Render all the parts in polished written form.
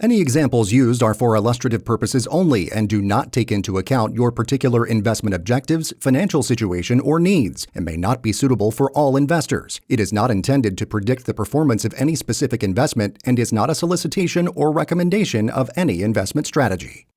Any examples used are for illustrative purposes only and do not take into account your particular investment objectives, financial situation, or needs, and may not be suitable for all investors. It is not intended to predict the performance of any specific investment and is not a solicitation or recommendation of any investment strategy.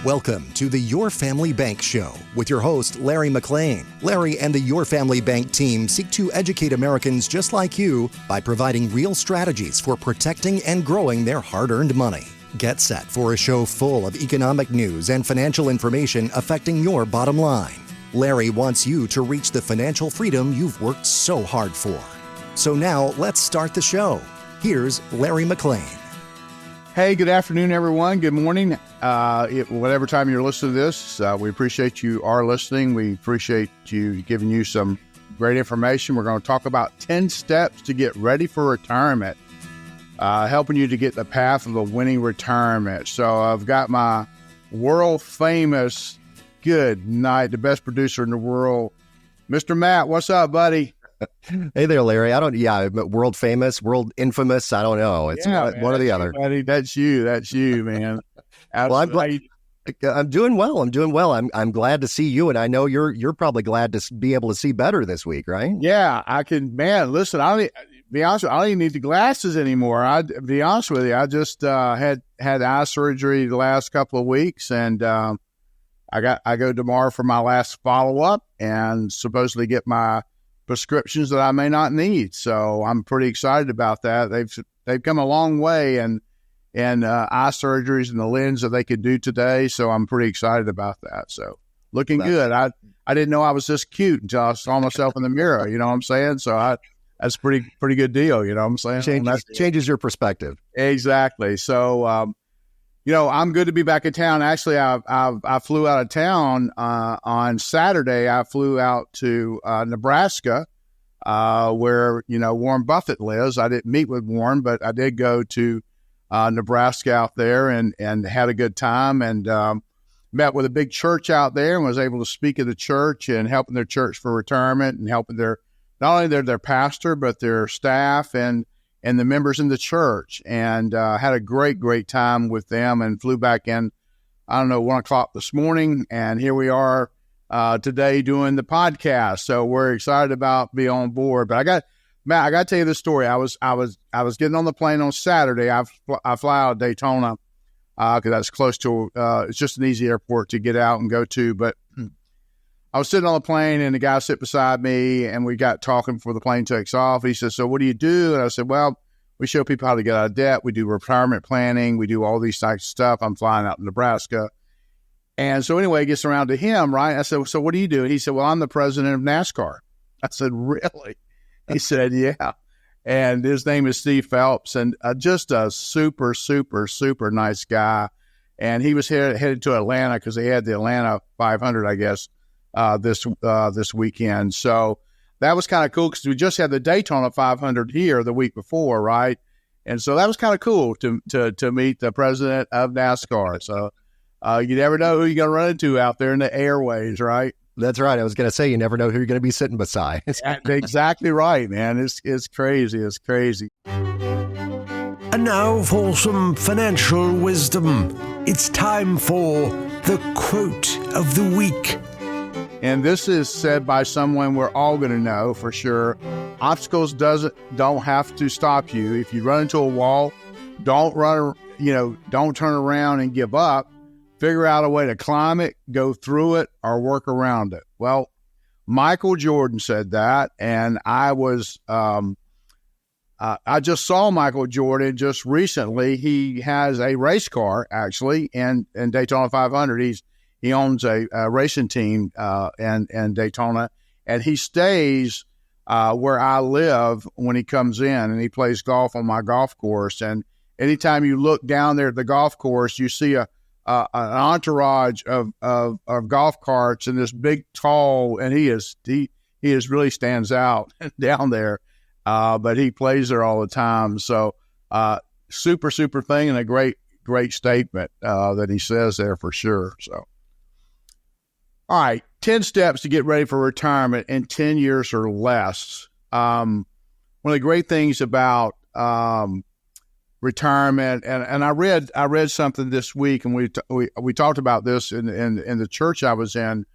Welcome to the Your Family Bank Show with your host, Larry McClain. Larry and the Your Family Bank team seek to educate Americans just like you by providing real strategies for protecting and growing their hard-earned money. Get set for a show full of economic news and financial information affecting your bottom line. Larry wants you to reach the financial freedom you've worked so hard for. So now let's start the show. Here's Larry McClain. Hey, good afternoon, everyone. Good morning. Whatever time you're listening to this, we appreciate you are listening. We appreciate you giving you some great information. We're going to talk about 10 steps to get ready for retirement, helping you to get the path of a winning retirement. So I've got my world famous, good night, the best producer in the world, Mr. Matt. What's up, buddy? Hey there, Larry. World famous, world infamous. I don't know. It's one or the other. Buddy, that's you, man. Well, I'm doing well. I'm glad to see you, and I know you're probably glad to be able to see better this week, right? Yeah, I can. Man, listen, I don't even need the glasses anymore. To be honest with you, I just had eye surgery the last couple of weeks, and I go tomorrow for my last follow up, and supposedly get my prescriptions that I may not need. So I'm pretty excited about that. They've come a long way and eye surgeries and the lens that they could do today. So I'm pretty excited about that. So looking good. I didn't know I was this cute until I saw myself in the mirror. You know what I'm saying? So that's pretty good deal. You know what I'm saying? Changes your perspective. Exactly. So, I'm good to be back in town. Actually, I flew out of town on Saturday. I flew out to Nebraska, where Warren Buffett lives. I didn't meet with Warren, but I did go to Nebraska out there and had a good time and met with a big church out there and was able to speak at the church and helping their church for retirement and helping not only their pastor but their staff and the members in the church, and had a great time with them and flew back in, 1 o'clock this morning. And here we are today doing the podcast. So we're excited about being on board. But Matt, I got to tell you this story. I was getting on the plane on Saturday. I fly out of Daytona because that's close to, it's just an easy airport to get out and go to. But I was sitting on the plane and the guy sit beside me and we got talking before the plane takes off. He said, "So what do you do?" And I said, "Well, we show people how to get out of debt. We do retirement planning. We do all these types of stuff. I'm flying out to Nebraska." And so anyway, it gets around to him, right? I said, "So what do you do?" And he said, "Well, I'm the president of NASCAR." I said, "Really?" He said, "Yeah." And his name is Steve Phelps, and just a super, super, super nice guy. And he was headed to Atlanta because they had the Atlanta 500, I guess, this weekend. So that was kind of cool because we just had the Daytona 500 here the week before, right? And so that was kind of cool to meet the president of NASCAR. So you never know who you're going to run into out there in the airways, right? That's right. I was going to say, you never know who you're going to be sitting beside. Exactly right, man. It's crazy. It's crazy. And now for some financial wisdom. It's time for the quote of the week. And this is said by someone we're all going to know for sure. Obstacles don't have to stop you. If you run into a wall, don't turn around and give up. Figure out a way to climb it, go through it, or work around it. Well, Michael Jordan said that, and I just saw Michael Jordan just recently. He has a race car actually, in Daytona 500. He owns a racing team in Daytona, and he stays where I live when he comes in, and he plays golf on my golf course. And anytime you look down there at the golf course, you see an entourage of golf carts and this big, tall, and he really stands out down there. But he plays there all the time. So super, super thing, and a great statement that he says there for sure. So. All right, 10 steps to get ready for retirement in 10 years or less. One of the great things about retirement, and I read something this week, and we talked about this in the church I was in.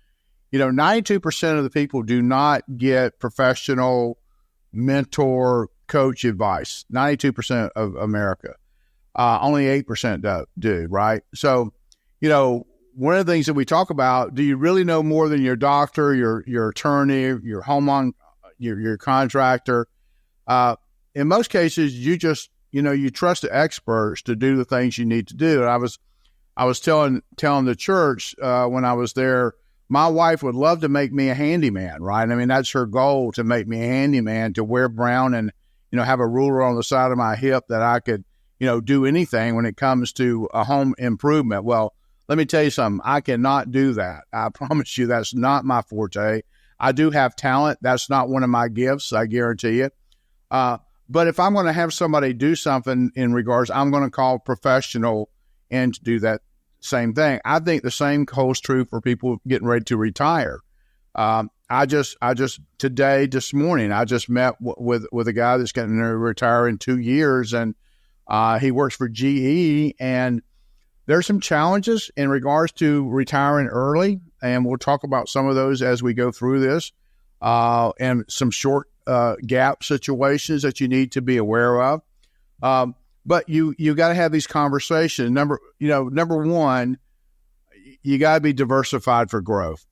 92% of the people do not get professional mentor coach advice. 92% of America, only 8% do, right? So, one of the things that we talk about, do you really know more than your doctor, your attorney, your homeowner, your contractor? In most cases, you just, you trust the experts to do the things you need to do. And I was telling the church when I was there, my wife would love to make me a handyman, right? I mean, that's her goal, to make me a handyman, to wear brown and, have a ruler on the side of my hip that I could, do anything when it comes to a home improvement. Well, let me tell you something. I cannot do that. I promise you that's not my forte. I do have talent. That's not one of my gifts, I guarantee you. But if I'm going to have somebody do something in regards, I'm going to call professional and to do that same thing. I think the same holds true for people getting ready to retire. This morning, I just met with a guy that's going to retire in 2 years, and he works for GE, and there's some challenges in regards to retiring early, and we'll talk about some of those as we go through this, and some short gap situations that you need to be aware of. But you got to have these conversations. Number one, you got to be diversified for growth.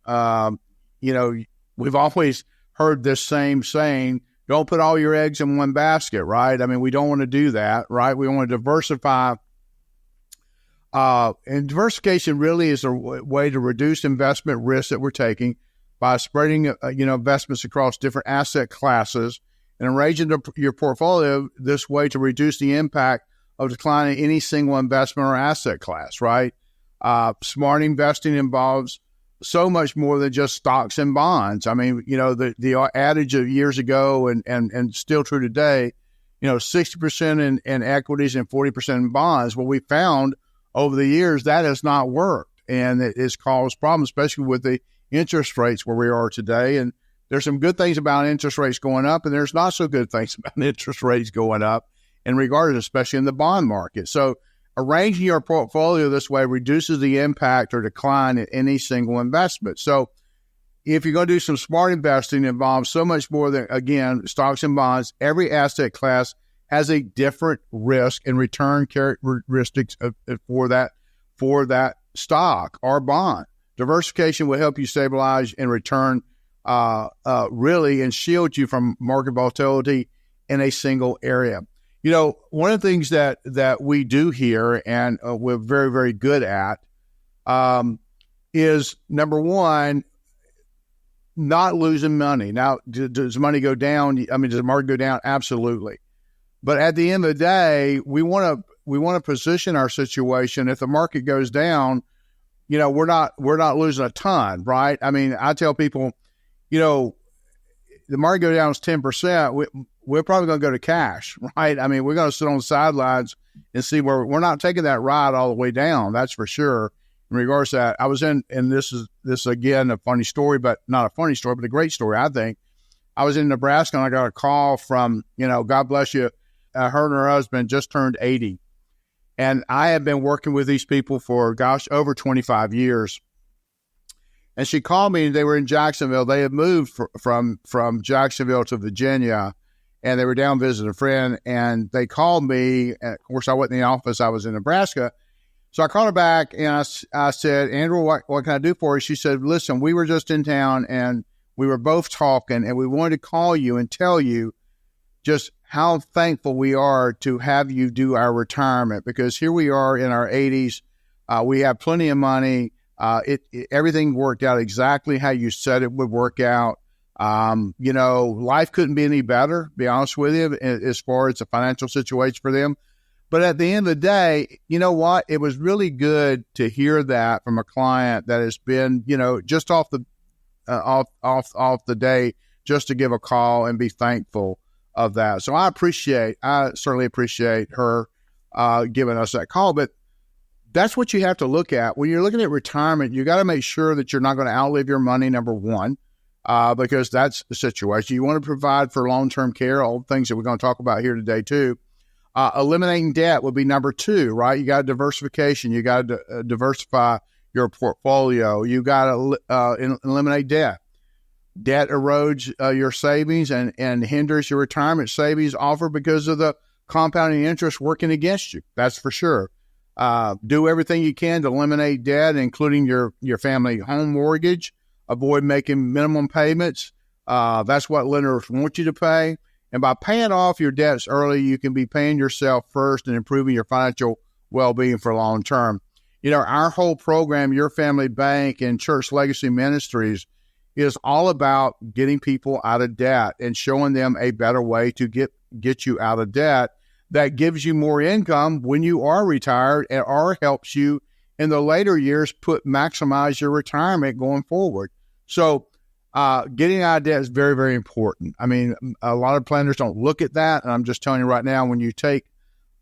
We've always heard this same saying, don't put all your eggs in one basket, right? I mean, we don't want to do that, right? We want to diversify. And diversification really is a way to reduce investment risk that we're taking by spreading, investments across different asset classes and arranging your portfolio this way to reduce the impact of decline in any single investment or asset class, right? Smart investing involves so much more than just stocks and bonds. I mean, the adage of years ago and still true today, 60% in equities and 40% in bonds. Well, we found over the years that has not worked, and it has caused problems, especially with the interest rates where we are today. And there's some good things about interest rates going up, and there's not so good things about interest rates going up in regards, especially in the bond market. So arranging your portfolio this way reduces the impact or decline in any single investment. So if you're going to do some smart investing, it involves so much more than, again, stocks and bonds. Every asset class has a different risk and return characteristics for that stock or bond. Diversification will help you stabilize and return really and shield you from market volatility in a single area. One of the things that we do here and we're very, very good at is, number one, not losing money. Now, does money go down? I mean, does the market go down? Absolutely. But at the end of the day, we want to position our situation. If the market goes down, we're not losing a ton, right? I mean, I tell people, the market go down is 10%. We're probably going to go to cash, right? I mean, we're going to sit on the sidelines and see where we're not taking that ride all the way down. That's for sure. In regards to that, I was in, and this is again a funny story, but not a funny story, but a great story, I think. I was in Nebraska and I got a call from, God bless you, her and her husband just turned 80. And I had been working with these people for, over 25 years. And she called me, and they were in Jacksonville. They had moved from Jacksonville to Virginia, and they were down visiting a friend. And they called me. And of course, I wasn't in the office. I was in Nebraska. So I called her back, and I said, Andrew, what can I do for you? She said, listen, we were just in town, and we were both talking, and we wanted to call you and tell you just how thankful we are to have you do our retirement, because here we are in our 80s. We have plenty of money. Everything worked out exactly how you said it would work out. Life couldn't be any better, to be honest with you, as far as the financial situation for them. But at the end of the day, you know what? It was really good to hear that from a client that has been, just off the day, just to give a call and be thankful of that. So I certainly appreciate her giving us that call. But that's what you have to look at. When you're looking at retirement, you got to make sure that you're not going to outlive your money, number one, because that's the situation. You want to provide for long-term care, all the things that we're going to talk about here today too. Eliminating debt would be number 2, right? You got diversification. You got to diversify your portfolio. You got to eliminate debt. Debt erodes your savings and hinders your retirement savings offer because of the compounding interest working against you. That's for sure. Do everything you can to eliminate debt, including your family home mortgage. Avoid making minimum payments. That's what lenders want you to pay. And by paying off your debts early, you can be paying yourself first and improving your financial well-being for long term. You know, our whole program, Your Family Bank and Church Legacy Ministries, is all about getting people out of debt and showing them a better way to get you out of debt that gives you more income when you are retired or helps you in the later years maximize your retirement going forward. So getting out of debt is very, very important. I mean, a lot of planners don't look at that. And I'm just telling you right now, when you take,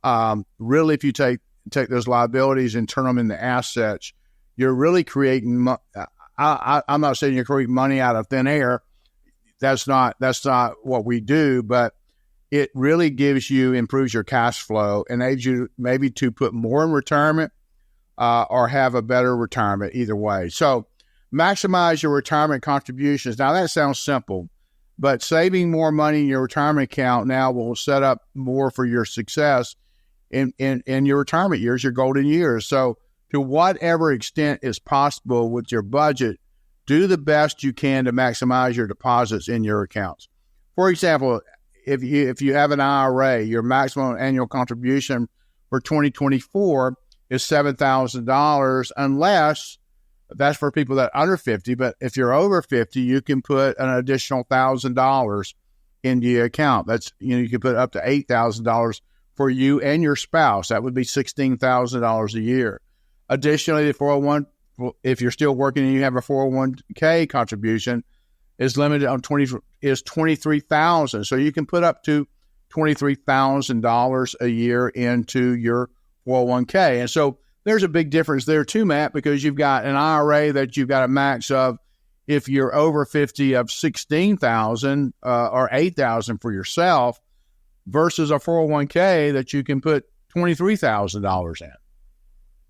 if you take those liabilities and turn them into assets, you're really creating, I'm not saying you're creating money out of thin air. That's not what we do, but it really improves your cash flow, enables you maybe to put more in retirement or have a better retirement either way. So maximize your retirement contributions. Now, that sounds simple, but saving more money in your retirement account now will set up more for your success in your retirement years, your golden years. So to whatever extent is possible with your budget, do the best you can to maximize your deposits in your accounts. For example, if you have an IRA, your maximum annual contribution for 2024 is $7,000 unless that's for people that are under 50, but if you're over 50, you can put an additional $1,000 in the account. That's, you can put up to $8,000 for you and your spouse. That would be $16,000 a year. Additionally, the 401, if you're still working and you have a 401k contribution, is limited on $23,000. So you can put up to $23,000 a year into your 401k. And so there's a big difference there too, Matt, because you've got an IRA that you've got a max of, if you're over 50, of $16,000 or $8,000 for yourself, versus a 401k that you can put $23,000 in.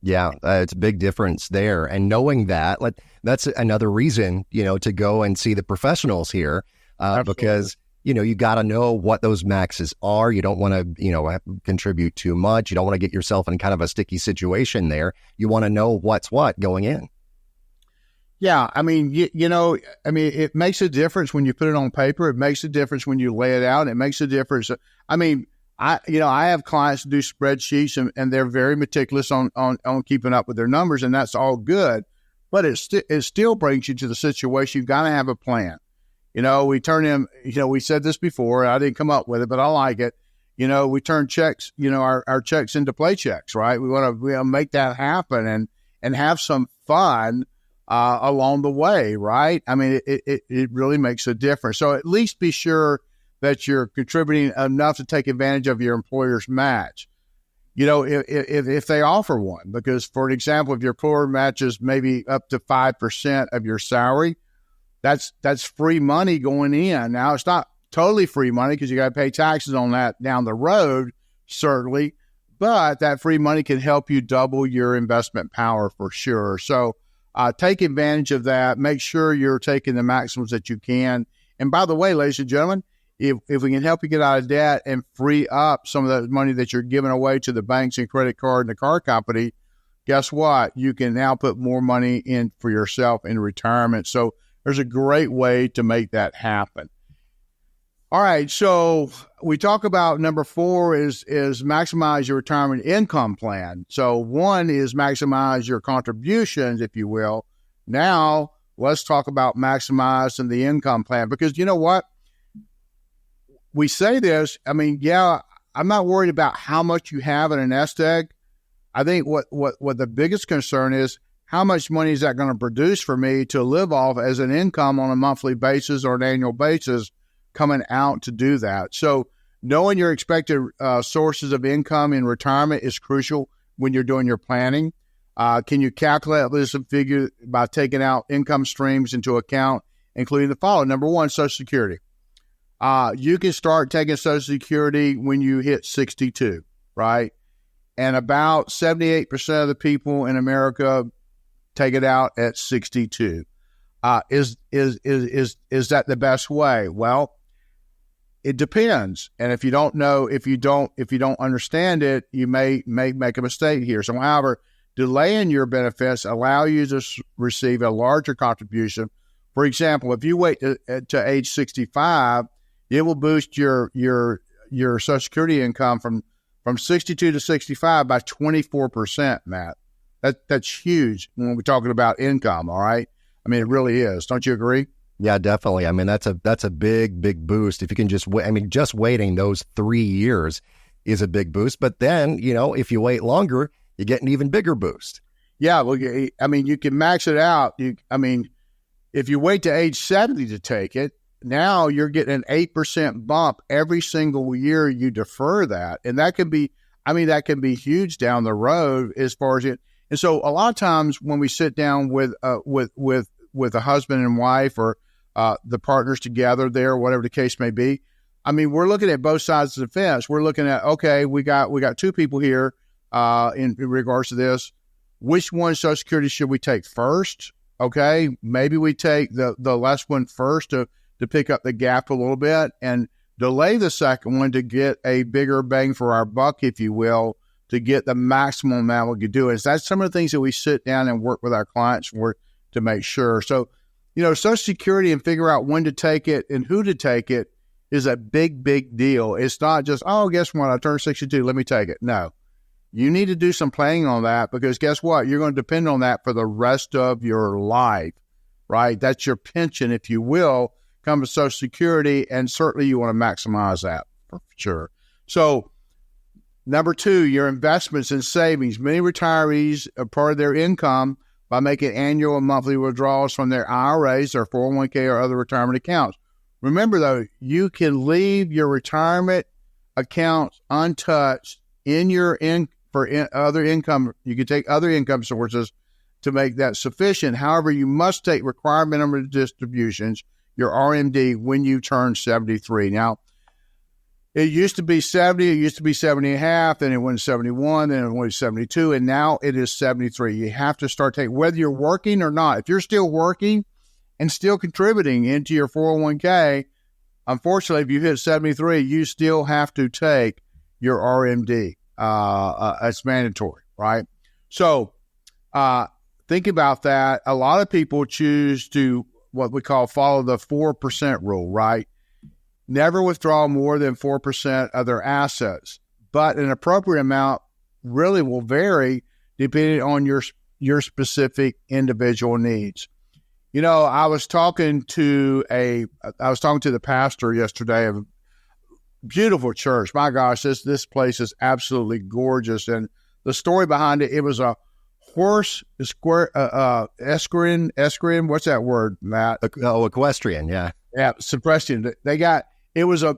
Yeah, it's a big difference there. And knowing that, that's another reason, to go and see the professionals here, because you got to know what those maxes are. You don't want to, contribute too much. You don't want to get yourself in kind of a sticky situation there. You want to know what's what going in. Yeah. I mean, it makes a difference when you put it on paper. It makes a difference when you lay it out. It makes a difference. I mean, I have clients do spreadsheets and they're very meticulous on keeping up with their numbers, and that's all good. But it still brings you to the situation. You've got to have a plan. We turn in, we said this before, I didn't come up with it, but I like it. We turn checks, our checks into play checks, right? We want to make that happen and have some fun along the way, right? I mean, it really makes a difference. So at least be sure that you're contributing enough to take advantage of your employer's match. If they offer one, because for an example, if your employer matches maybe up to 5% of your salary, that's free money going in. Now, it's not totally free money because you got to pay taxes on that down the road, certainly, but that free money can help you double your investment power for sure. So take advantage of that. Make sure you're taking the maximums that you can. And by the way, ladies and gentlemen, if we can help you get out of debt and free up some of that money that you're giving away to the banks and credit card and the car company, guess what? You can now put more money in for yourself in retirement. So there's a great way to make that happen. All right, so we talk about number 4 is maximize your retirement income plan. So 1 is maximize your contributions, if you will. Now let's talk about maximizing the income plan, because you know what? We say this, I mean, yeah, I'm not worried about how much you have in a nest egg. I think what the biggest concern is, how much money is that going to produce for me to live off as an income on a monthly basis or an annual basis coming out to do that? So knowing your expected sources of income in retirement is crucial when you're doing your planning. Can you calculate this figure by taking out income streams into account, including the following? Number 1, Social Security. You can start taking Social Security when you hit 62. right? And about 78% of the people in America take it out at 62. Is that the best way? Well, it depends. And if you don't know, if you don't understand it, you may make a mistake here. So, however, delaying your benefits allow you to receive a larger contribution. For example, if you wait to age 65, it will boost your Social Security income from 62 to 65 by 24%, Matt. That's huge when we're talking about income, all right? I mean, it really is. Don't you agree? Yeah, definitely. I mean, that's a big boost. If you can just wait, I mean, just waiting those 3 years is a big boost. But then, if you wait longer, you get an even bigger boost. Yeah, well, I mean, you can max it out. If you wait to age 70 to take it, now you're getting an 8% bump every single year you defer that. And that can be huge down the road as far as it. And so a lot of times when we sit down with a husband and wife or the partners together there, whatever the case may be, I mean, we're looking at both sides of the fence. We're looking at, okay, we got two people here in regards to this. Which one Social Security should we take first? Okay, maybe we take the less one first to pick up the gap a little bit and delay the second one to get a bigger bang for our buck, if you will, to get the maximum amount we could do. And that's some of the things that we sit down and work with our clients for to make sure. So, Social Security and figure out when to take it and who to take it is a big deal. It's not just, oh, guess what? I turned 62. Let me take it. No, you need to do some planning on that because guess what? You're going to depend on that for the rest of your life, right? That's your pension, if you will, come to Social Security. And certainly you want to maximize that for sure. So, number 2, your investments and savings. Many retirees are part of their income by making annual and monthly withdrawals from their IRAs, their 401k, or other retirement accounts. Remember, though, you can leave your retirement accounts untouched for other income. You can take other income sources to make that sufficient. However, you must take required minimum distributions, your RMD, when you turn 73. Now, it used to be 70, it used to be 70 and a half, then it went 71, then it went 72, and now it is 73. You have to start taking, whether you're working or not. If you're still working and still contributing into your 401k, unfortunately, if you hit 73, you still have to take your RMD. It's mandatory, right? So think about that. A lot of people choose to what we call follow the 4% rule, right? Never withdraw more than 4% of their assets, but an appropriate amount really will vary depending on your specific individual needs. I was talking to the pastor yesterday of a beautiful church. My gosh, this place is absolutely gorgeous, and the story behind it was a horse equestrian. What's that word, Matt? Equestrian, yeah. Yeah, equestrian. It was a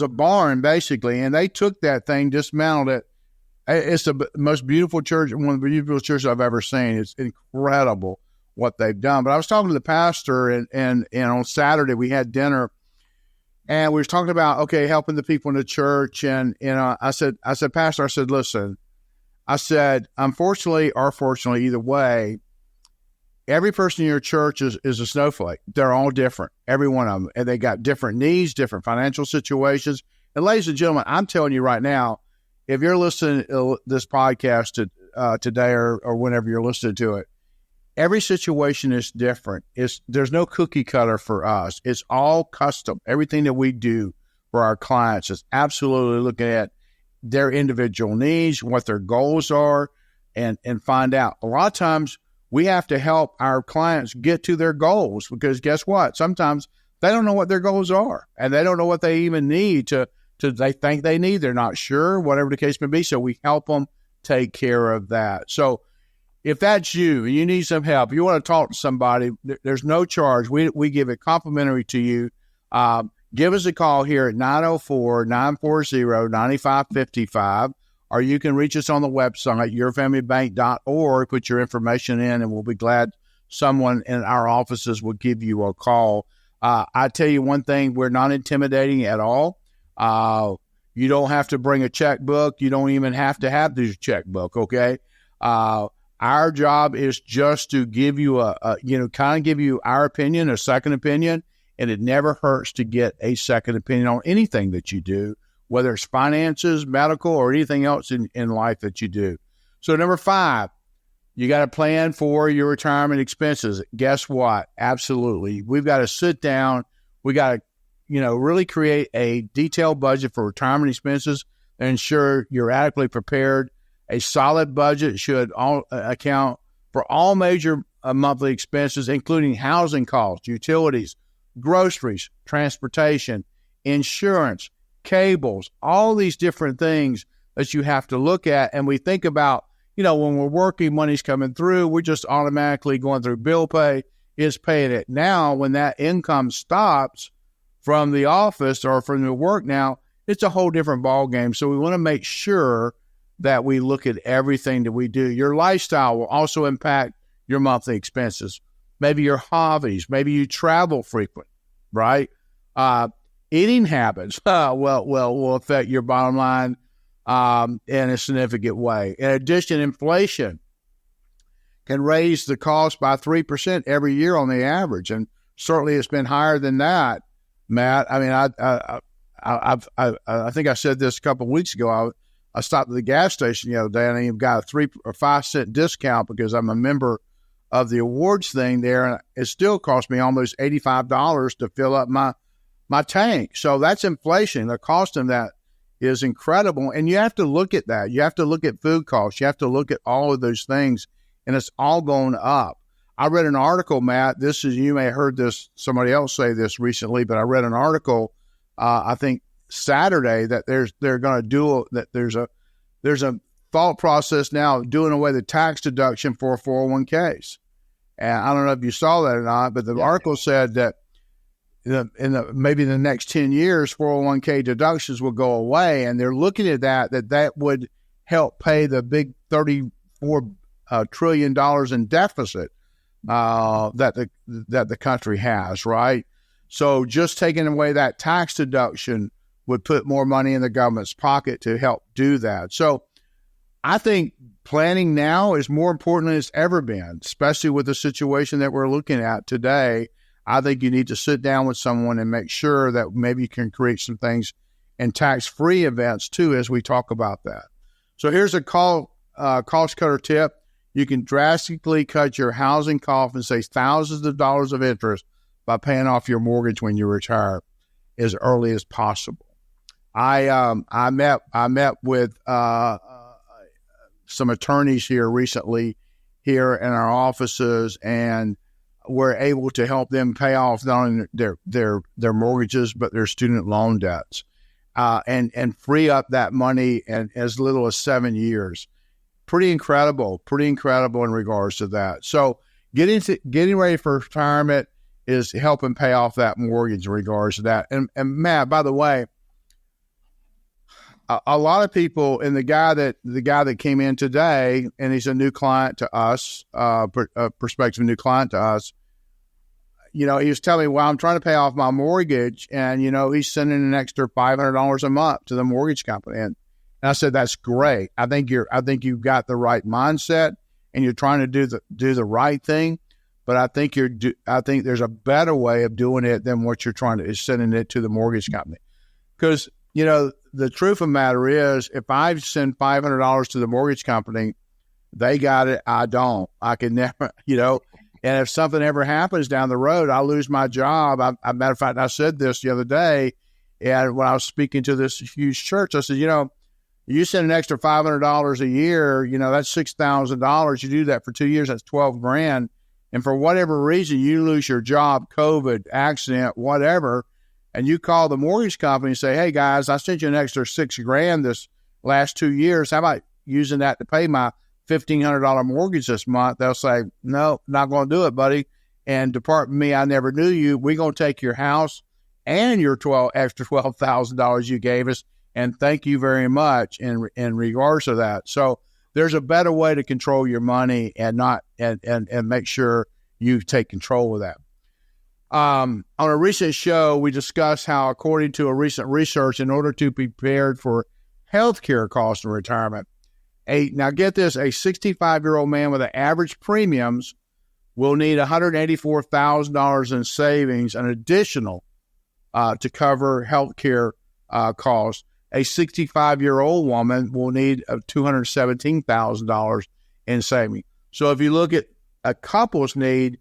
barn basically, and they took that thing, dismantled it. It's the most beautiful church, one of the beautiful churches I've ever seen. It's incredible what they've done. But I was talking to the pastor, and on Saturday we had dinner, and we were talking about helping the people in the church, and I said, Pastor, I said, listen, I said, unfortunately or fortunately, either way, every person in your church is a snowflake. They're all different, every one of them. And they got different needs, different financial situations. And ladies and gentlemen, I'm telling you right now, if you're listening to this podcast today or whenever you're listening to it, every situation is different. There's no cookie cutter for us. It's all custom. Everything that we do for our clients is absolutely looking at their individual needs, what their goals are, and find out. A lot of times, we have to help our clients get to their goals because guess what? Sometimes they don't know what their goals are and they don't know what they even need they think they need. They're not sure, whatever the case may be. So we help them take care of that. So if that's you and you need some help, you want to talk to somebody, there's no charge. We give it complimentary to you. Give us a call here at 904-940-9555. Or you can reach us on the website, yourfamilybank.org, put your information in, and we'll be glad someone in our offices will give you a call. I tell you one thing, we're not intimidating at all. You don't have to bring a checkbook. You don't even have to have this checkbook, okay? Our job is just to give you kind of give you our opinion, a second opinion, and it never hurts to get a second opinion on anything that you do, whether it's finances, medical, or anything else in life that you do. So number 5, you got to plan for your retirement expenses. Guess what? Absolutely. We've got to sit down. We got to, really create a detailed budget for retirement expenses and ensure you're adequately prepared. A solid budget should account for all major monthly expenses, including housing costs, utilities, groceries, transportation, insurance, cables, all these different things that you have to look at. And we think about, when we're working, money's coming through, we're just automatically going through bill pay, is paying it. Now, when that income stops from the office or from the work now, it's a whole different ballgame. So we want to make sure that we look at everything that we do. Your lifestyle will also impact your monthly expenses. Maybe your hobbies, maybe you travel frequent, right? Eating habits will affect your bottom line in a significant way. In addition, inflation can raise the cost by 3% every year on the average, and certainly it's been higher than that, Matt. I mean, I think I said this a couple of weeks ago. I stopped at the gas station the other day, and I even got a 3 or 5 cent discount because I'm a member of the awards thing there, and it still cost me almost $85 to fill up my tank. So that's inflation. The cost of that is incredible, and you have to look at that. You have to look at food costs. You have to look at all of those things, and it's all going up. I read an article, Matt. You may have heard this, somebody else say this recently, but I read an article, I think Saturday, that they're going to do that. There's a thought process now doing away the tax deduction for 401ks. And I don't know if you saw that or not, but the article said that maybe in the next 10 years, 401k deductions will go away. And they're looking at that would help pay the big $34 trillion in deficit that the country has, right? So just taking away that tax deduction would put more money in the government's pocket to help do that. So I think planning now is more important than it's ever been, especially with the situation that we're looking at today. I think you need to sit down with someone and make sure that maybe you can create some things in tax-free events too, as we talk about that. So here's a cost cutter tip. You can drastically cut your housing costs and save thousands of dollars of interest by paying off your mortgage when you retire as early as possible. I met with some attorneys here recently here in our offices, and we're able to help them pay off not only their mortgages but their student loan debts, and free up that money in as little as 7 years. Pretty incredible in regards to that. So getting ready for retirement is helping pay off that mortgage in regards to that. And Matt, by the way, a lot of people, and the guy that came in today, and he's a new client to us, a prospective new client to us, he was telling me, well, I'm trying to pay off my mortgage, and, he's sending an extra $500 a month to the mortgage company. And I said, that's great. I think you've got the right mindset, and you're trying to do the right thing. But I think there's a better way of doing it than what you're trying to, is sending it to the mortgage company. Because, the truth of the matter is, if I send $500 to the mortgage company, they got it. I don't. I can never, and if something ever happens down the road, I lose my job. Matter of fact, I said this the other day, and when I was speaking to this huge church, I said, you send an extra $500 a year, that's $6,000. You do that for 2 years, that's $12,000. And for whatever reason, you lose your job, COVID, accident, whatever, and you call the mortgage company and say, hey guys, I sent you an extra $6,000 this last 2 years. How about using that to pay my $1,500 mortgage this month? They'll say, no, not going to do it, buddy. And depart from me, I never knew you. We're going to take your house and your extra $12,000 you gave us, and thank you very much in regards to that. So there's a better way to control your money and make sure you take control of that. On a recent show, we discussed how, according to a recent research, in order to be prepared for healthcare costs in retirement, now get this, a 65-year-old man with an average premiums will need $184,000 in savings, an additional to cover healthcare costs. A 65-year-old woman will need $217,000 in savings. So if you look at a couple's need,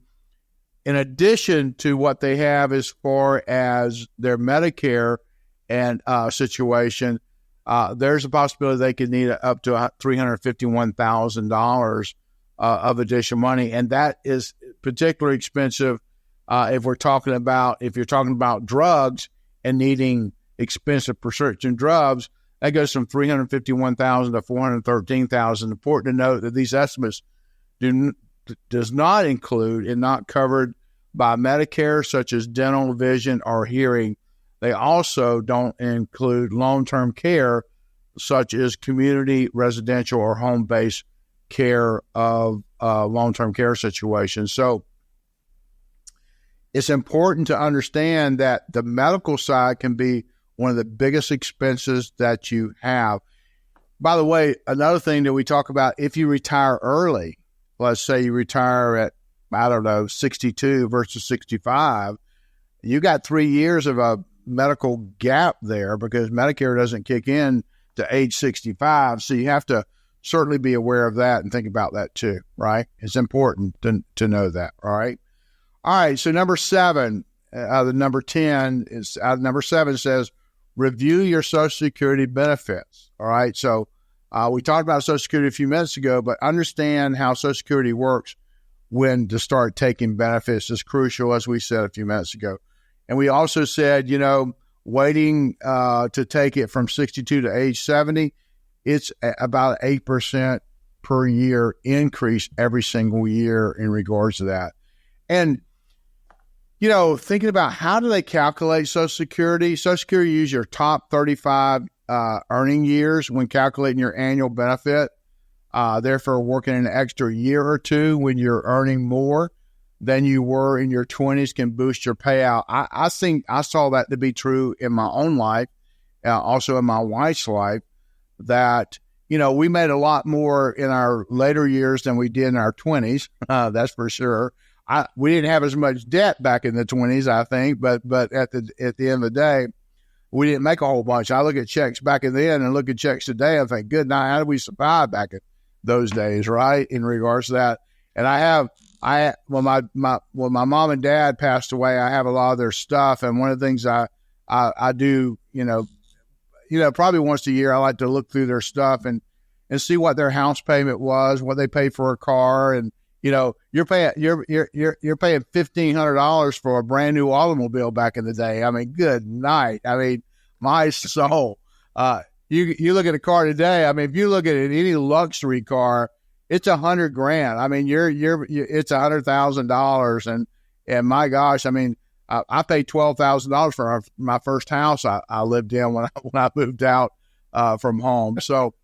in addition to what they have as far as their Medicare and situation, there's a possibility they could need up to $351,000 of additional money, and that is particularly expensive if you're talking about drugs and needing expensive prescription drugs. That goes from $351,000 to $413,000. Important to note that these estimates does not include and not covered by Medicare, such as dental, vision, or hearing. They also don't include long-term care, such as community, residential, or home-based care of long-term care situations. So it's important to understand that the medical side can be one of the biggest expenses that you have. By the way, another thing that we talk about, if you retire early, let's say you retire at, 62 versus 65, you got 3 years of a medical gap there because Medicare doesn't kick in to age 65. So you have to certainly be aware of that and think about that too, right? It's important to know that, all right? All right, so number 7, the number 10 is, number 7 says, review your Social Security benefits, all right? So we talked about Social Security a few minutes ago, but understand how Social Security works when to start taking benefits is crucial, as we said a few minutes ago. And we also said, waiting to take it from 62 to age 70, it's about 8% per year increase every single year in regards to that. And, thinking about how do they calculate Social Security? Social Security use your top 35 earning years when calculating your annual benefit. Therefore, working an extra year or two when you're earning more than you were in your 20s can boost your payout. I think I saw that to be true in my own life, also in my wife's life, that, we made a lot more in our later years than we did in our 20s. That's for sure. We didn't have as much debt back in the 20s, I think, but at the end of the day, we didn't make a whole bunch. I look at checks back then and look at checks today. I think, good night, how did we survive back in those days, right? In regards to that. And when my mom and dad passed away, I have a lot of their stuff. And one of the things I do, probably once a year, I like to look through their stuff and see what their house payment was, what they paid for a car. And, you're paying $1,500 for a brand new automobile back in the day. I mean, good night. I mean, my soul. You look at a car today. I mean, if you look at any luxury car, it's $100,000. I mean, it's $100,000, and my gosh, I mean, I paid $12,000 for my first house I lived in when I moved out from home. So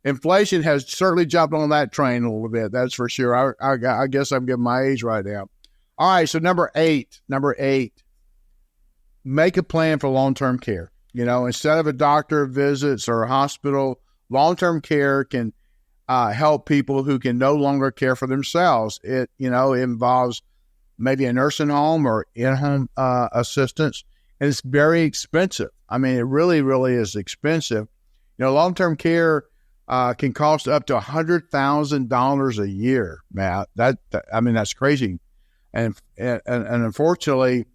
inflation has certainly jumped on that train a little bit. That's for sure. I guess I'm giving my age right now. All right, so number eight, make a plan for long-term care. Instead of a doctor visits or a hospital, long-term care can help people who can no longer care for themselves. It involves maybe a nursing home or in-home assistance, and it's very expensive. I mean, it really, really is expensive. Long-term care can cost up to $100,000 a year, Matt. That's crazy. And unfortunately,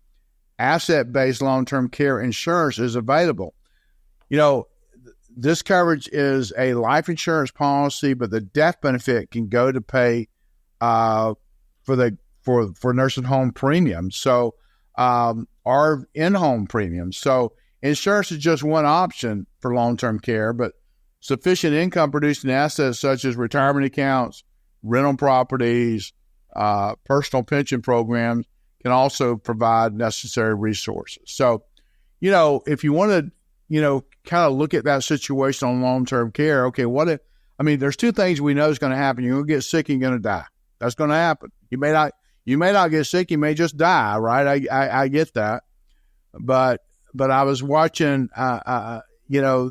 asset-based long-term care insurance is available. This coverage is a life insurance policy, but the death benefit can go to pay for nursing home premiums. So, or in-home premiums. So insurance is just one option for long-term care, but sufficient income producing assets such as retirement accounts, rental properties, personal pension programs can also provide necessary resources. So, if you want to, kind of look at that situation on long-term care, okay, there's two things we know is going to happen. You're going to get sick and you're going to die. That's going to happen. You may You may not get sick. You may just die, right? I get that. But I was watching, you know,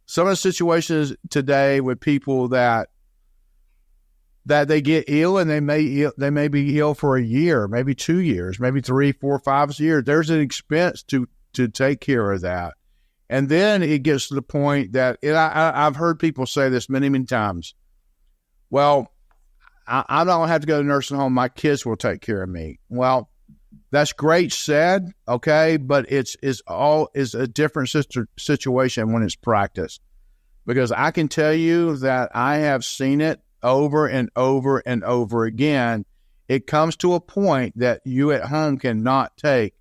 some of the situations today with people that they get ill and they may be ill for a year, maybe 2 years, maybe 3, 4, 5 years. There's an expense to take care of that. And then it gets to the point that I've heard people say this many, many times. Well, I don't have to go to the nursing home. My kids will take care of me. Well, that's great said, okay, but it's a different situation when it's practiced. Because I can tell you that I have seen it over and over and over again. It comes to a point that you at home cannot take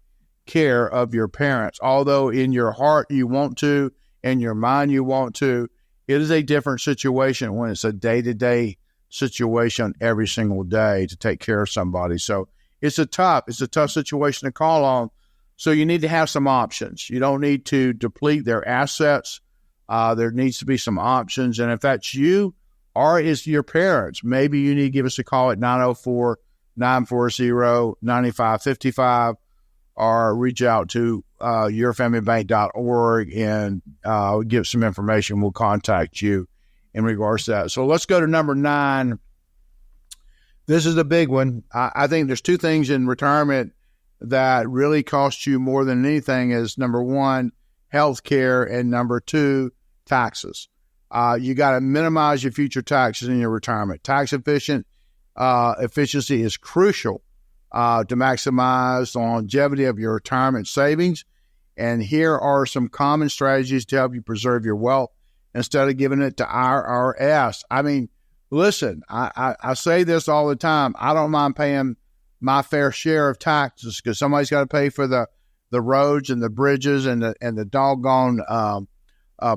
care of your parents. Although in your heart you want to, in your mind you want to, it is a different situation when it's a day-to-day situation every single day to take care of somebody. So it's a tough situation to call on. So you need to have some options. You don't need to deplete their assets. There needs to be some options. And if that's you or is your parents, maybe you need to give us a call at 904-940-9555 or reach out to yourfamilybank.org and give some information. We'll contact you in regards to that. So let's go to number 9. This is a big one. I think there's 2 things in retirement that really cost you more than anything is, number 1, health care, and number 2, taxes. You got to minimize your future taxes in your retirement. Tax efficiency is crucial to maximize the longevity of your retirement savings. And here are some common strategies to help you preserve your wealth instead of giving it to IRS. I mean, listen, I say this all the time. I don't mind paying my fair share of taxes because somebody's got to pay for the roads and the bridges and the doggone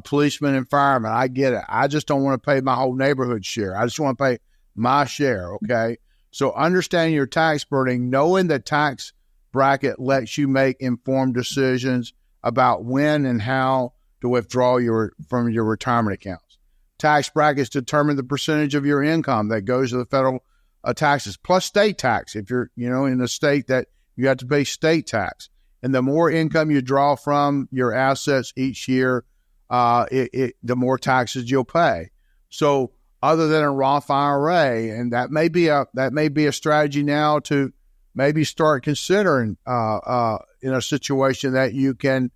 policemen and firemen. I get it. I just don't want to pay my whole neighborhood share. I just want to pay my share, okay? So understanding your tax burden, knowing the tax bracket lets you make informed decisions about when and how to withdraw from your retirement accounts. Tax brackets determine the percentage of your income that goes to the federal taxes, plus state tax. If you're, in a state that you have to pay state tax. And the more income you draw from your assets each year, the more taxes you'll pay. So other than a Roth IRA, and that may be a strategy now to maybe start considering in a situation that you can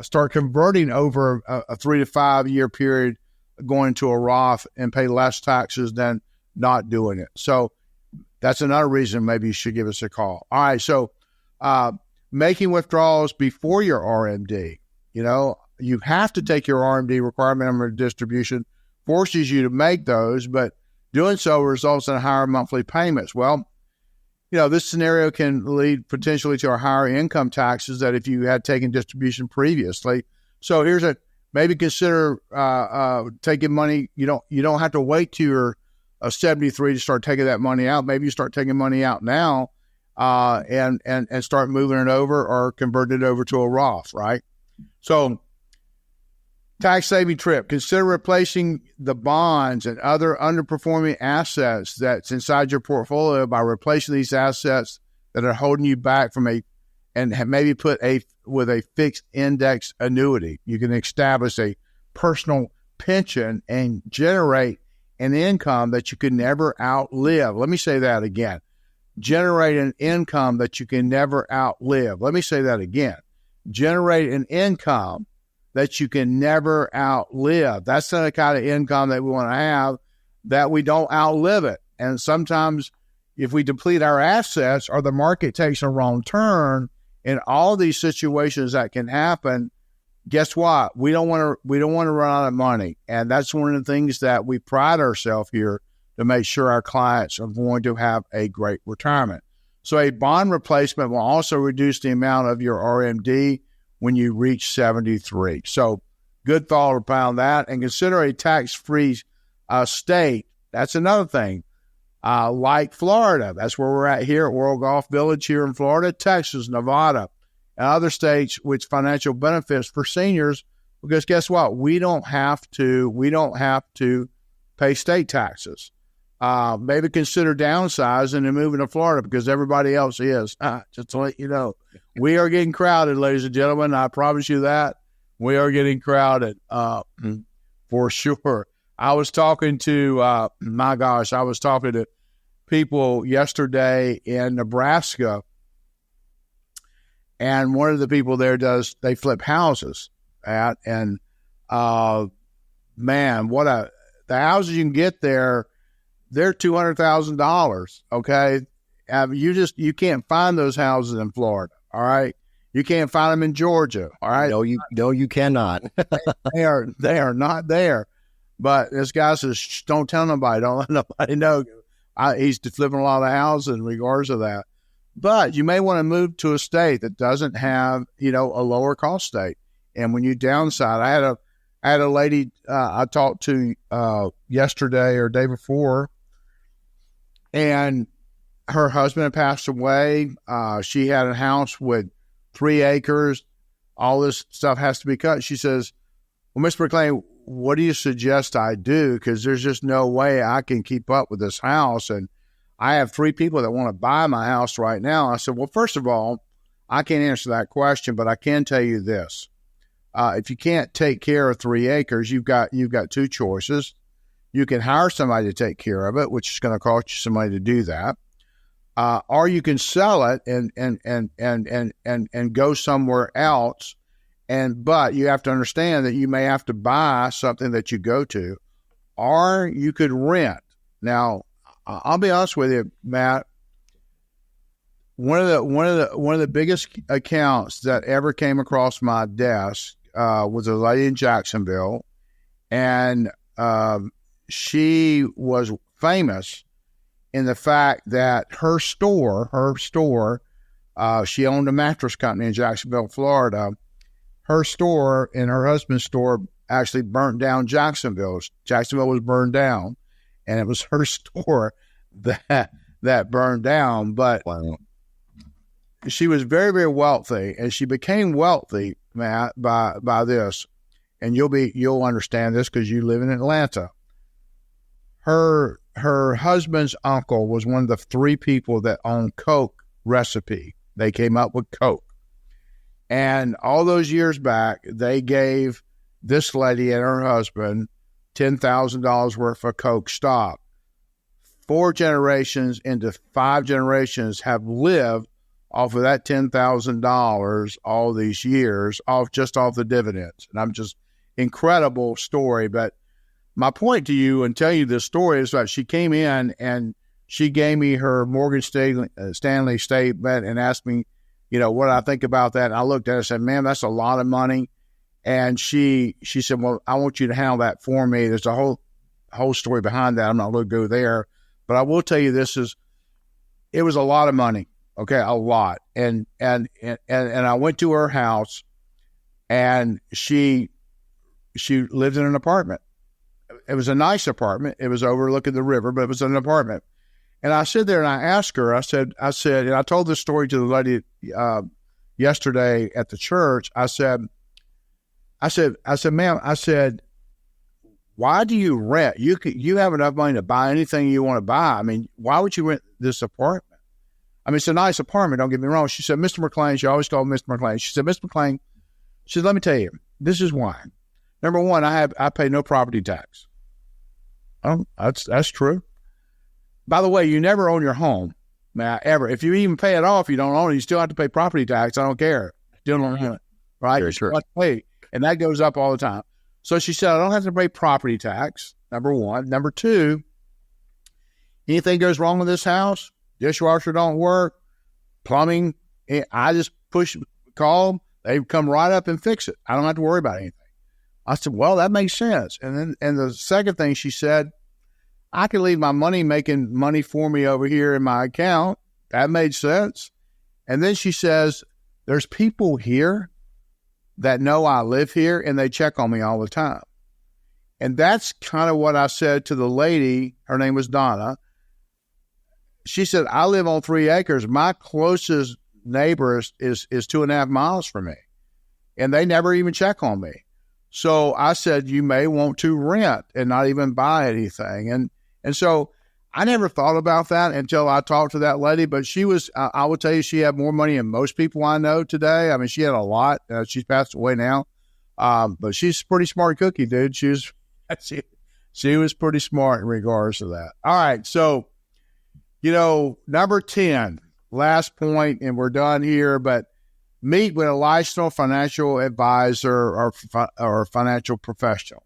start converting over a 3 to 5 year period, going to a Roth and pay less taxes than not doing it. So that's another reason maybe you should give us a call. All right, so making withdrawals before your RMD. You have to take your RMD, required minimum distribution, forces you to make those, but doing so results in higher monthly payments. Well, this scenario can lead potentially to a higher income taxes that if you had taken distribution previously. So maybe consider taking money. You don't have to wait till you're 73 to start taking that money out. Maybe you start taking money out now and start moving it over or converting it over to a Roth, right? So tax saving trip. Consider replacing the bonds and other underperforming assets that's inside your portfolio by replacing these assets that are holding you back and maybe with a fixed index annuity. You can establish a personal pension and generate an income that you can never outlive. Let me say that again. Generate an income that you can never outlive. Let me say that again. Generate an income that you can never outlive. That's the kind of income that we want to have, that we don't outlive it. And sometimes if we deplete our assets or the market takes a wrong turn, in all these situations that can happen, guess what? We don't want to run out of money. And that's one of the things that we pride ourselves here to make sure our clients are going to have a great retirement. So a bond replacement will also reduce the amount of your RMD when you reach 73. So good thought around that. And consider a tax-free state. That's another thing. Like Florida. That's where we're at here at World Golf Village here in Florida, Texas, Nevada, and other states with financial benefits for seniors, because guess what? We don't have to pay state taxes. maybe consider downsizing and moving to Florida because everybody else is. Just to let you know, we are getting crowded, ladies and gentlemen. I promise you that. We are getting crowded for sure. I was talking to, I was talking to people yesterday in Nebraska, and one of the people there they flip houses the houses you can get there, they're $200,000. Okay. You can't find those houses in Florida. All right. You can't find them in Georgia. All right. No, you cannot. They are not there. But this guy says, shh, don't tell nobody. Don't let nobody know. He's flipping a lot of houses in regards to that. But you may want to move to a state that doesn't have, a lower cost state. And when you downside, I had a lady I talked to yesterday or day before, and her husband had passed away. She had a house with 3 acres. All this stuff has to be cut. She says, well, Mr. McLean, what do you suggest I do? Because there's just no way I can keep up with this house. And I have 3 people that want to buy my house right now. I said, well, first of all, I can't answer that question, but I can tell you this. If you can't take care of 3 acres, you've got 2 choices. You can hire somebody to take care of it, which is going to cost you some money to do that. Or you can sell it and go somewhere else. But you have to understand that you may have to buy something that you go to, or you could rent. Now, I'll be honest with you, Matt. One of the biggest accounts that ever came across my desk was a lady in Jacksonville, and she was famous in the fact that her store, she owned a mattress company in Jacksonville, Florida. Her store and her husband's store actually burnt down Jacksonville. Jacksonville was burned down, and it was her store that burned down. But wow. She was very, very wealthy, and she became wealthy, Matt, by this. And you'll understand this because you live in Atlanta. Her husband's uncle was one of the 3 people that owned Coke recipe. They came up with Coke. And all those years back, they gave this lady and her husband $10,000 worth of Coke stock. 4 generations into 5 generations have lived off of that $10,000 all these years, off the dividends. And I'm just incredible story. But my point to you and tell you this story is that she came in and she gave me her Morgan Stanley statement and asked me, what I think about that. And I looked at it and said, man, that's a lot of money. And she said, well, I want you to handle that for me. There's a whole story behind that. I'm not going to go there, but I will tell you it was a lot of money. Okay. A lot. And I went to her house, and she lived in an apartment. It was a nice apartment. It was overlooking the river, but it was an apartment. And I sit there and I asked her, I said, and I told this story to the lady yesterday at the church. I said, ma'am, why do you rent? You have enough money to buy anything you want to buy. I mean, why would you rent this apartment? I mean, it's a nice apartment, don't get me wrong. She said, Mr. McLean, she always called Mr. McLean. She said, Mr. McLean, she said, let me tell you, this is why. Number one, I pay no property tax. Oh, that's true. By the way, you never own your home, Matt, ever. If you even pay it off, you don't own it. You still have to pay property tax. I don't care. Still don't own it, right? Very true. Pay, and that goes up all the time. So she said, I don't have to pay property tax, number one. Number two, anything goes wrong with this house, dishwasher don't work, plumbing, I just call them, they come right up and fix it. I don't have to worry about anything. I said, well, that makes sense. And the second thing she said, I can leave my money making money for me over here in my account. That made sense. And then she says, there's people here that know I live here and they check on me all the time. And that's kind of what I said to the lady. Her name was Donna. She said, I live on 3 acres. My closest neighbor is 2.5 miles from me. And they never even check on me. So I said, you may want to rent and not even buy anything. And so I never thought about that until I talked to that lady, but she was, I will tell you, she had more money than most people I know today. I mean, she had a lot. She's passed away now. But she's a pretty smart cookie, dude. She was pretty smart in regards to that. All right. So, number 10, last point, and we're done here, but meet with a licensed financial advisor or financial professional.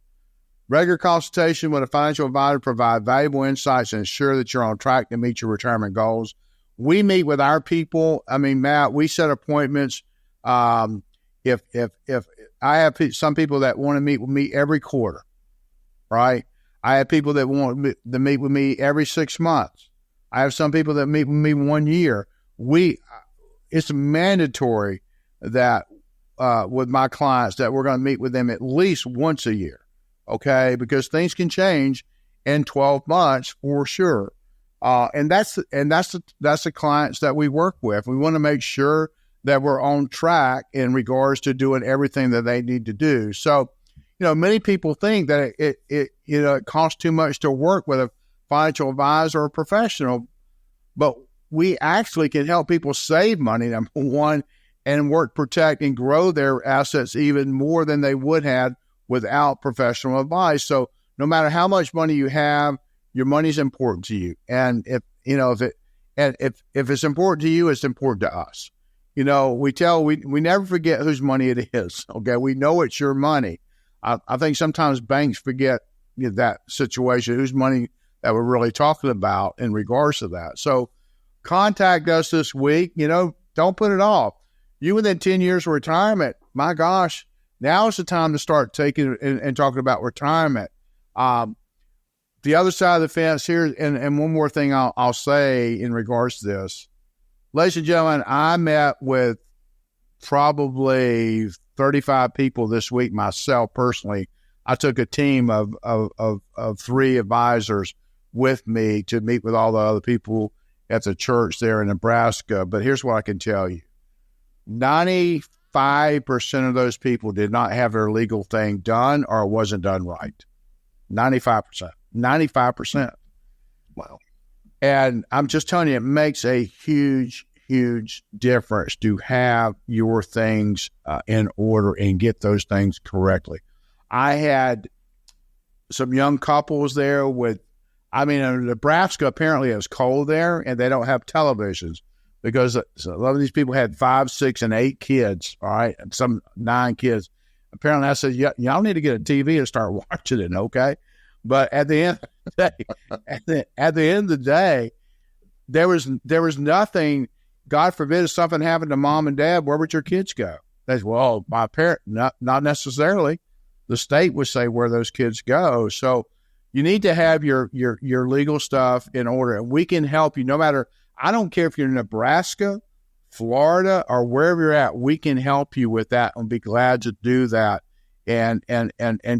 Regular consultation with a financial advisor provide valuable insights and ensure that you're on track to meet your retirement goals. We meet with our people. I mean, Matt, we set appointments. If I have some people that want to meet with me every quarter, right? I have people that want to meet with me every 6 months. I have some people that meet with me 1 year. It's mandatory that with my clients that we're going to meet with them at least once a year. Okay, because things can change in 12 months for sure. And that's the clients that we work with. We want to make sure that we're on track in regards to doing everything that they need to do. So, many people think that it costs too much to work with a financial advisor or professional, but we actually can help people save money, number one, and work, protect, and grow their assets even more than they would have without professional advice. So no matter how much money you have, your money's important to you. And if it's important to you, it's important to us. We never forget whose money it is. Okay. We know it's your money. I think sometimes banks forget that situation, whose money that we're really talking about in regards to that. So contact us this week. Don't put it off. You within 10 years of retirement, my gosh, now is the time to start taking and talking about retirement. The other side of the fence here, and one more thing I'll say in regards to this. Ladies and gentlemen, I met with probably 35 people this week myself personally. I took a team of 3 advisors with me to meet with all the other people at the church there in Nebraska. But here's what I can tell you. 95% of those people did not have their legal thing done or it wasn't done right. 95%. Wow. And I'm just telling you, it makes a huge, huge difference to have your things in order and get those things correctly. I had some young couples there in Nebraska, apparently it was cold there and they don't have televisions because a lot of these people had 5, 6, and 8 kids, all right, and some 9 kids. Apparently I said, y'all need to get a TV and start watching it, okay? But at the end of the day, at the end of the day, there was nothing. God forbid if something happened to mom and dad, where would your kids go? They said, well, my parent, not necessarily. The state would say where those kids go. So you need to have your legal stuff in order. And we can help you no matter, I don't care if you're in Nebraska, Florida, or wherever you're at, we can help you with that and be glad to do that and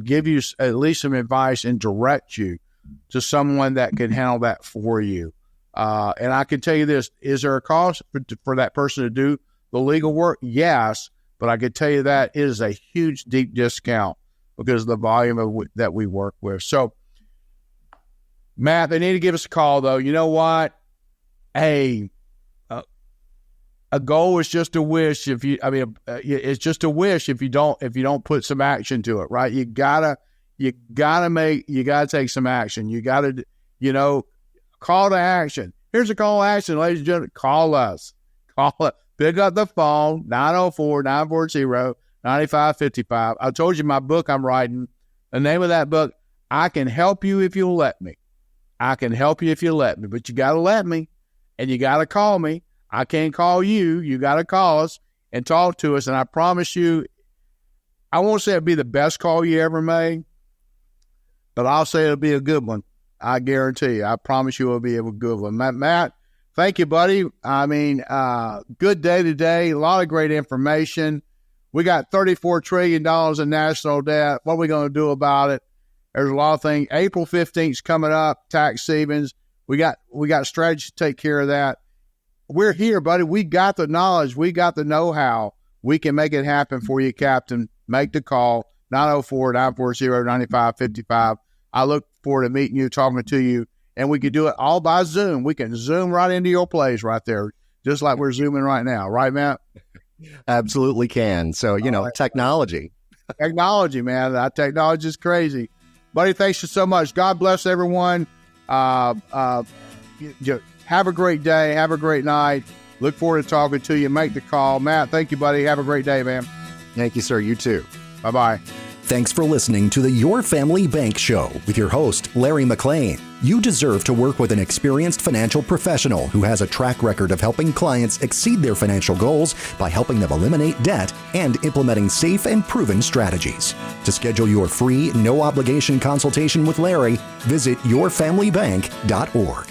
give you at least some advice and direct you to someone that can handle that for you. And I can tell you this, is there a cost for that person to do the legal work? Yes, but I can tell you that it is a huge, deep discount because of the volume that we work with. So, Matt, they need to give us a call, though. You know what? Hey, a goal is just a wish. It's just a wish if you don't put some action to it, right? You gotta take some action. You gotta, call to action. Here's a call to action, ladies and gentlemen. Call us. Pick up the phone, 904-940-9555. I told you my book I'm writing. The name of that book, I Can Help You If You'll Let Me. I can help you if you let me, but you got to let me and you got to call me. I can't call you. You got to call us and talk to us. And I promise you, I won't say it'll be the best call you ever made, but I'll say it'll be a good one. I guarantee you. I promise you it'll be a good one. Matt, thank you, buddy. Good day today. A lot of great information. We got $34 trillion in national debt. What are we going to do about it? There's a lot of things. April 15th is coming up, tax savings. We got strategy to take care of that. We're here, buddy. We got the knowledge. We got the know-how. We can make it happen for you, Captain. Make the call, 904-940-9555. I look forward to meeting you, talking to you, and we could do it all by Zoom. We can Zoom right into your place right there, just like we're Zooming right now. Right, Matt? Absolutely can. So, technology. Technology, man. That technology is crazy. Buddy, thanks you so much. God bless everyone. Have a great day. Have a great night. Look forward to talking to you. Make the call. Matt, thank you, buddy. Have a great day, man. Thank you, sir. You too. Bye-bye. Thanks for listening to the Your Family Bank Show with your host, Larry McClain. You deserve to work with an experienced financial professional who has a track record of helping clients exceed their financial goals by helping them eliminate debt and implementing safe and proven strategies. To schedule your free, no-obligation consultation with Larry, visit yourfamilybank.org.